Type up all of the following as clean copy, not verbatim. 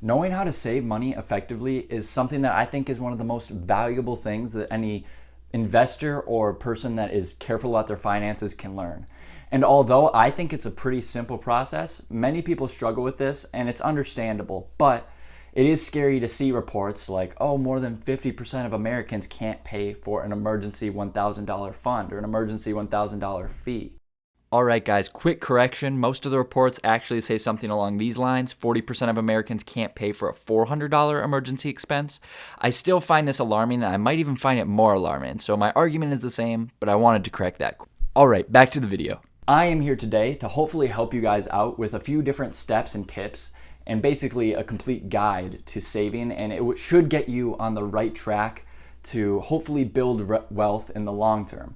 Knowing how to save money effectively is something that I think is one of the most valuable things that any investor or person that is careful about their finances can learn. And although I think it's a pretty simple process, many people struggle with this, and it's understandable, but it is scary to see reports like, oh, more than 50% of Americans can't pay for an emergency $1,000 fund or an emergency $1,000 fee. All right, guys, quick correction. Most of the reports actually say something along these lines. 40% of Americans can't pay for a $400 emergency expense. I still find this alarming, and I might even find it more alarming. So my argument is the same, but I wanted to correct that. All right, back to the video. I am here today to hopefully help you guys out with a few different steps and tips and basically a complete guide to saving, and it should get you on the right track to hopefully build wealth in the long term.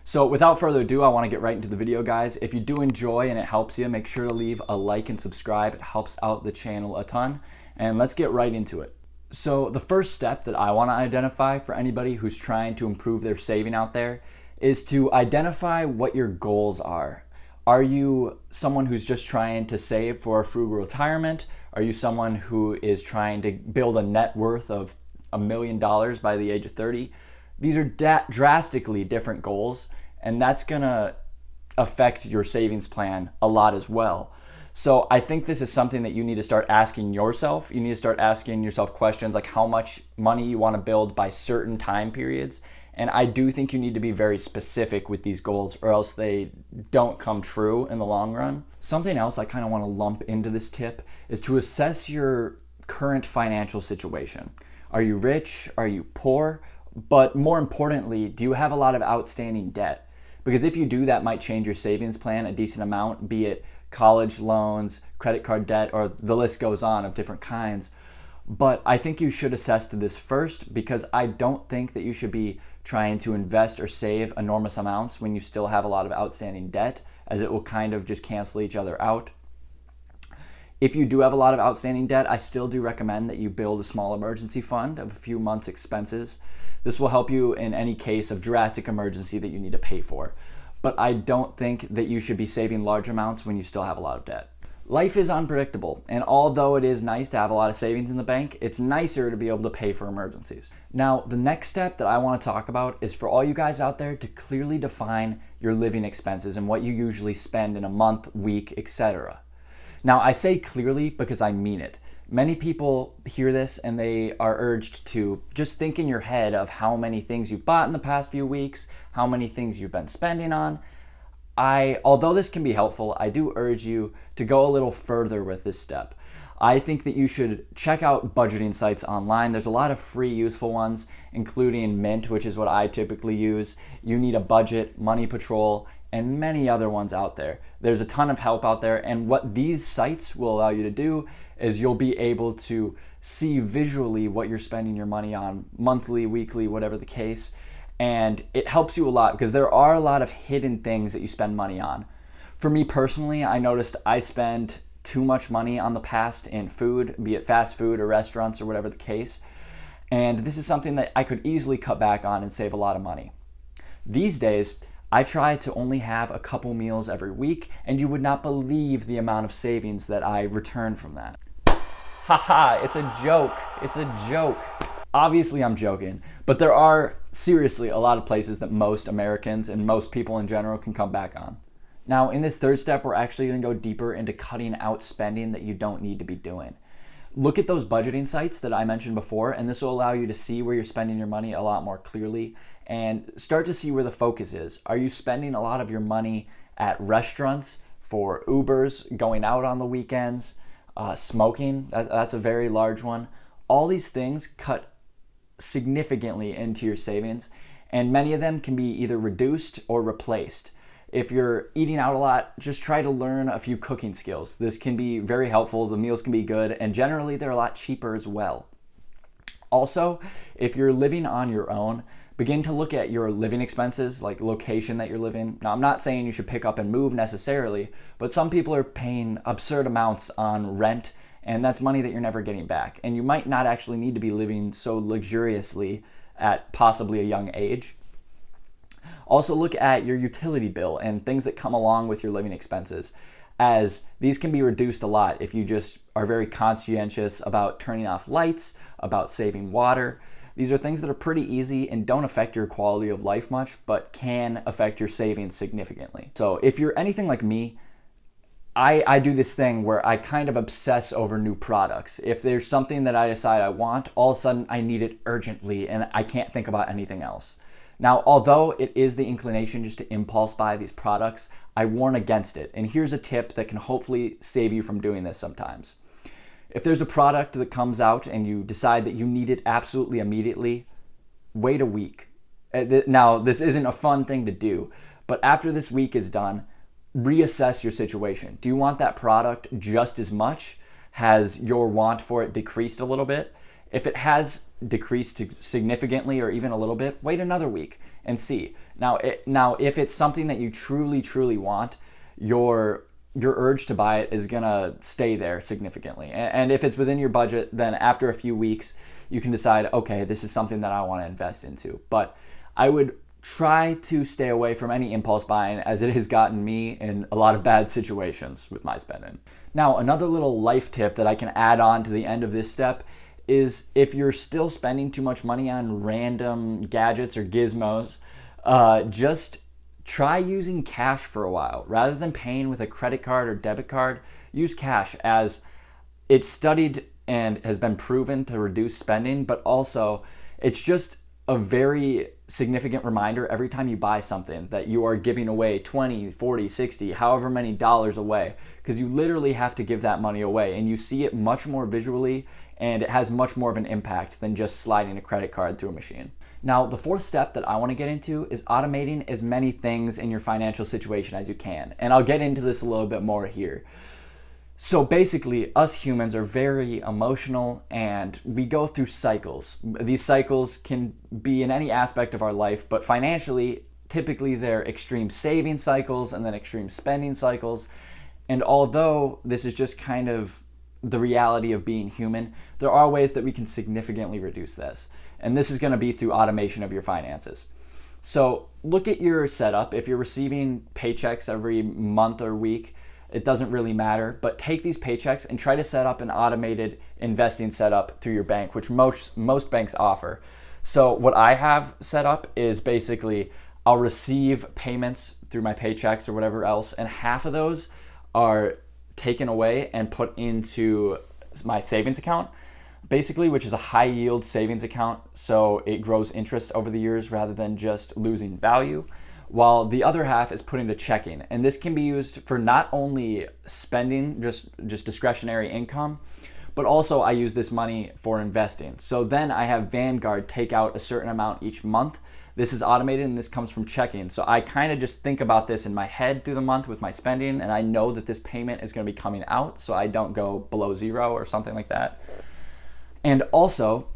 So without further ado, I want to get right into the video, guys. If you do enjoy and it helps you, make sure to leave a like and subscribe. It helps out the channel a ton. And let's get right into it. So the first step that I want to identify for anybody who's trying to improve their saving out there is to identify what your goals are. Are you someone who's just trying to save for a frugal retirement? Are you someone who is trying to build a net worth of $1 million by the age of 30? These are drastically different goals, and that's gonna affect your savings plan a lot as well. So I think this is something that you need to start asking yourself. You need to start asking yourself questions like how much money you want to build by certain time periods. And I do think you need to be very specific with these goals, or else they don't come true in the long run. Something else I kind of want to lump into this tip is to assess your current financial situation. Are you rich? Are you poor? But more importantly, do you have a lot of outstanding debt? Because if you do, that might change your savings plan a decent amount, be it college loans, credit card debt, or the list goes on of different kinds. But I think you should assess to this first, because I don't think that you should be trying to invest or save enormous amounts when you still have a lot of outstanding debt, as it will kind of just cancel each other out. If you do have a lot of outstanding debt, I still do recommend that you build a small emergency fund of a few months' expenses. This will help you in any case of drastic emergency that you need to pay for. But I don't think that you should be saving large amounts when you still have a lot of debt. Life is unpredictable, and although it is nice to have a lot of savings in the bank, it's nicer to be able to pay for emergencies. Now, the next step that I want to talk about is for all you guys out there to clearly define your living expenses and what you usually spend in a month, week, etc. Now, I say clearly because I mean it. Many people hear this and they are urged to just think in your head of how many things you've bought in the past few weeks, how many things you've been spending on. Although this can be helpful, I do urge you to go a little further with this step. I think that you should check out budgeting sites online. There's a lot of free, useful ones, including Mint, which is what I typically use. You Need a Budget, Money Patrol, and many other ones out there. There's a ton of help out there, and what these sites will allow you to do is you'll be able to see visually what you're spending your money on, monthly, weekly, whatever the case, and it helps you a lot because there are a lot of hidden things that you spend money on. For me personally, I noticed I spend too much money on the past in food, be it fast food or restaurants or whatever the case, and this is something that I could easily cut back on and save a lot of money. These days, I try to only have a couple meals every week, and you would not believe the amount of savings that I return from that. Haha, it's a joke. It's a joke. Obviously, I'm joking, but there are seriously a lot of places that most Americans and most people in general can come back on. Now, in this third step, we're actually going to go deeper into cutting out spending that you don't need to be doing. Look at those budgeting sites that I mentioned before, and this will allow you to see where you're spending your money a lot more clearly and start to see where the focus is. Are you spending a lot of your money at restaurants, for Ubers, going out on the weekends, smoking? That's a very large one. All these things cut significantly into your savings, and many of them can be either reduced or replaced. If you're eating out a lot, just try to learn a few cooking skills. This can be very helpful. The meals can be good, and generally they're a lot cheaper as well. Also, if you're living on your own, begin to look at your living expenses, like location that you're living. Now, I'm not saying you should pick up and move necessarily, but some people are paying absurd amounts on rent, and that's money that you're never getting back. And you might not actually need to be living so luxuriously at possibly a young age. Also look at your utility bill and things that come along with your living expenses. as these can be reduced a lot if you just are very conscientious about turning off lights, about saving water. These are things that are pretty easy and don't affect your quality of life much, but can affect your savings significantly. So if you're anything like me, I do this thing where I kind of obsess over new products. If there's something that I decide I want, all of a sudden I need it urgently and I can't think about anything else. Now, although it is the inclination just to impulse buy these products, I warn against it. And here's a tip that can hopefully save you from doing this sometimes. If there's a product that comes out and you decide that you need it absolutely immediately, wait a week. Now, this isn't a fun thing to do, but after this week is done, reassess your situation. Do you want that product just as much? Has your want for it decreased a little bit? If it has decreased significantly or even a little bit, wait another week and see. Now, if it's something that you truly want, your urge to buy it is gonna stay there significantly. And if it's within your budget, then after a few weeks, you can decide, okay, this is something that I wanna invest into. But I would try to stay away from any impulse buying, as it has gotten me in a lot of bad situations with my spending. Now, another little life tip that I can add on to the end of this step is if you're still spending too much money on random gadgets or gizmos, just try using cash for a while. Rather than paying with a credit card or debit card, use cash, as it's studied and has been proven to reduce spending, but also it's just a very significant reminder every time you buy something that you are giving away 20, 40, 60, however many dollars away, because you literally have to give that money away, and you see it much more visually, and it has much more of an impact than just sliding a credit card through a machine. Now, the fourth step that I want to get into is automating as many things in your financial situation as you can, and I'll get into this a little bit more here. So basically, us humans are very emotional and we go through cycles. These cycles can be in any aspect of our life, but financially, typically they're extreme saving cycles and then extreme spending cycles. And although this is just kind of the reality of being human, there are ways that we can significantly reduce this. And this is going to be through automation of your finances. So look at your setup. If you're receiving paychecks every month or week, it doesn't really matter, but take these paychecks and try to set up an automated investing setup through your bank, which most banks offer. So what I have set up is basically I'll receive payments through my paychecks or whatever else, and half of those are taken away and put into my savings account, basically, which is a high yield savings account. So it grows interest over the years rather than just losing value, while the other half is put into checking. And this can be used for not only spending, just discretionary income, but also I use this money for investing. So then I have Vanguard take out a certain amount each month. This is automated and this comes from checking. So I kind of just think about this in my head through the month with my spending, and I know that this payment is going to be coming out, so I don't go below zero or something like that. And also,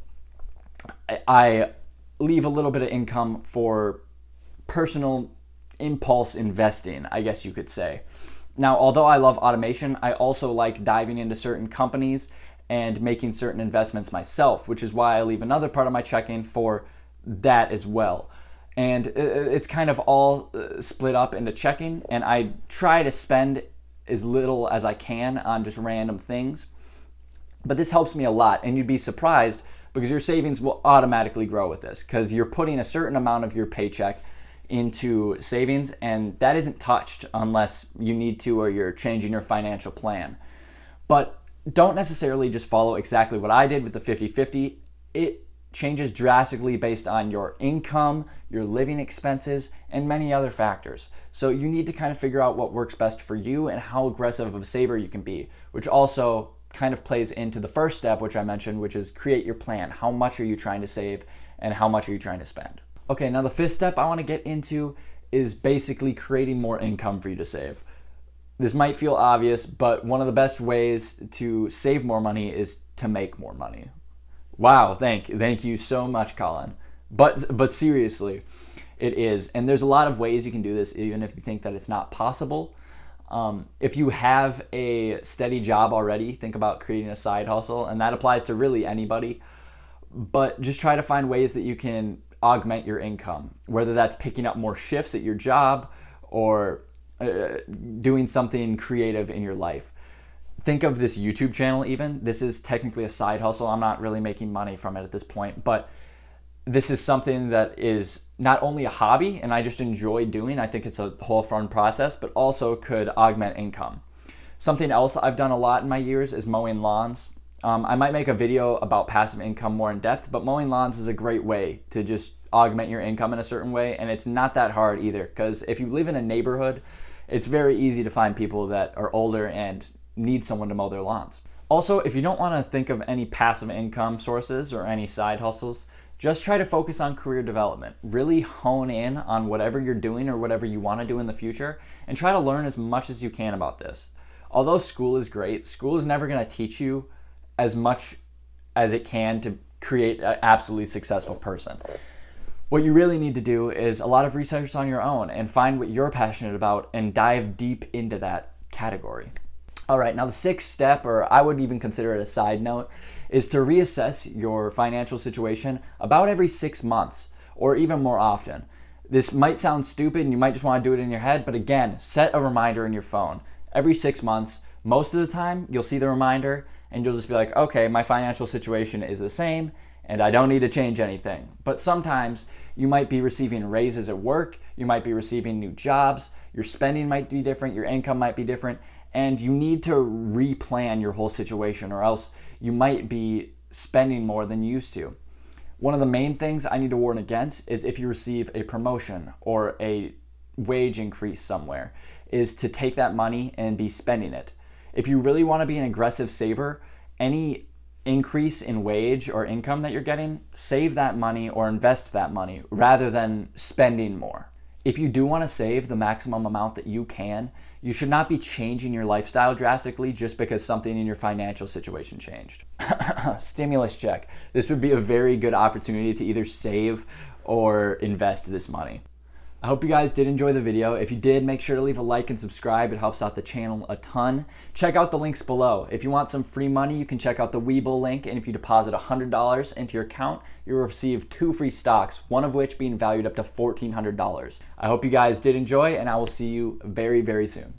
I leave a little bit of income for personal impulse investing, I guess you could say. Now, although I love automation, I also like diving into certain companies and making certain investments myself, which is why I leave another part of my checking for that as well. And it's kind of all split up into checking, and I try to spend as little as I can on just random things. But this helps me a lot, and you'd be surprised because your savings will automatically grow with this, because you're putting a certain amount of your paycheck into savings, and that isn't touched unless you need to or you're changing your financial plan. But don't necessarily just follow exactly what I did with the 50-50. It changes drastically based on your income, your living expenses, and many other factors. So you need to kind of figure out what works best for you and how aggressive of a saver you can be, which also kind of plays into the first step, which I mentioned, which is create your plan. How much are you trying to save and how much are you trying to spend? Okay, now the fifth step I want to get into is basically creating more income for you to save. This might feel obvious, but one of the best ways to save more money is to make more money. Wow, thank you so much, Colin. But seriously, it is. And there's a lot of ways you can do this, even if you think that it's not possible. If you have a steady job already, think about creating a side hustle, and that applies to really anybody. But just try to find ways that you can augment your income, whether that's picking up more shifts at your job or doing something creative in your life. Think of this YouTube channel even. This is technically a side hustle. I'm not really making money from it at this point, but this is something that is not only a hobby and I just enjoy doing. I think it's a whole fun process, but also could augment income. Something else I've done a lot in my years is mowing lawns. I might make a video about passive income more in depth, but mowing lawns is a great way to just augment your income in a certain way, and it's not that hard either, because if you live in a neighborhood, it's very easy to find people that are older and need someone to mow their lawns. Also, if you don't want to think of any passive income sources or any side hustles, just try to focus on career development. Really hone in on whatever you're doing or whatever you want to do in the future, and try to learn as much as you can about this. Although school is great, school is never going to teach you as much as it can to create an absolutely successful person. What you really need to do is a lot of research on your own and find what you're passionate about and dive deep into that category. All right, now the sixth step, or I would even consider it a side note, is to reassess your financial situation about every 6 months or even more often. This might sound stupid and you might just want to do it in your head, but again, set a reminder in your phone. Every 6 months, most of the time, you'll see the reminder and you'll just be like, okay, my financial situation is the same and I don't need to change anything. But sometimes you might be receiving raises at work, you might be receiving new jobs, your spending might be different, your income might be different, and you need to replan your whole situation or else you might be spending more than you used to. One of the main things I need to warn against is if you receive a promotion or a wage increase somewhere, is to take that money and be spending it. If you really want to be an aggressive saver, any increase in wage or income that you're getting, save that money or invest that money rather than spending more. If you do want to save the maximum amount that you can, you should not be changing your lifestyle drastically just because something in your financial situation changed. Stimulus check. This would be a very good opportunity to either save or invest this money. I hope you guys did enjoy the video. If you did, make sure to leave a like and subscribe. It helps out the channel a ton. Check out the links below. If you want some free money, you can check out the Webull link, and if you deposit $100 into your account, you'll receive 2 free stocks, one of which being valued up to $1,400. I hope you guys did enjoy, and I will see you very, very soon.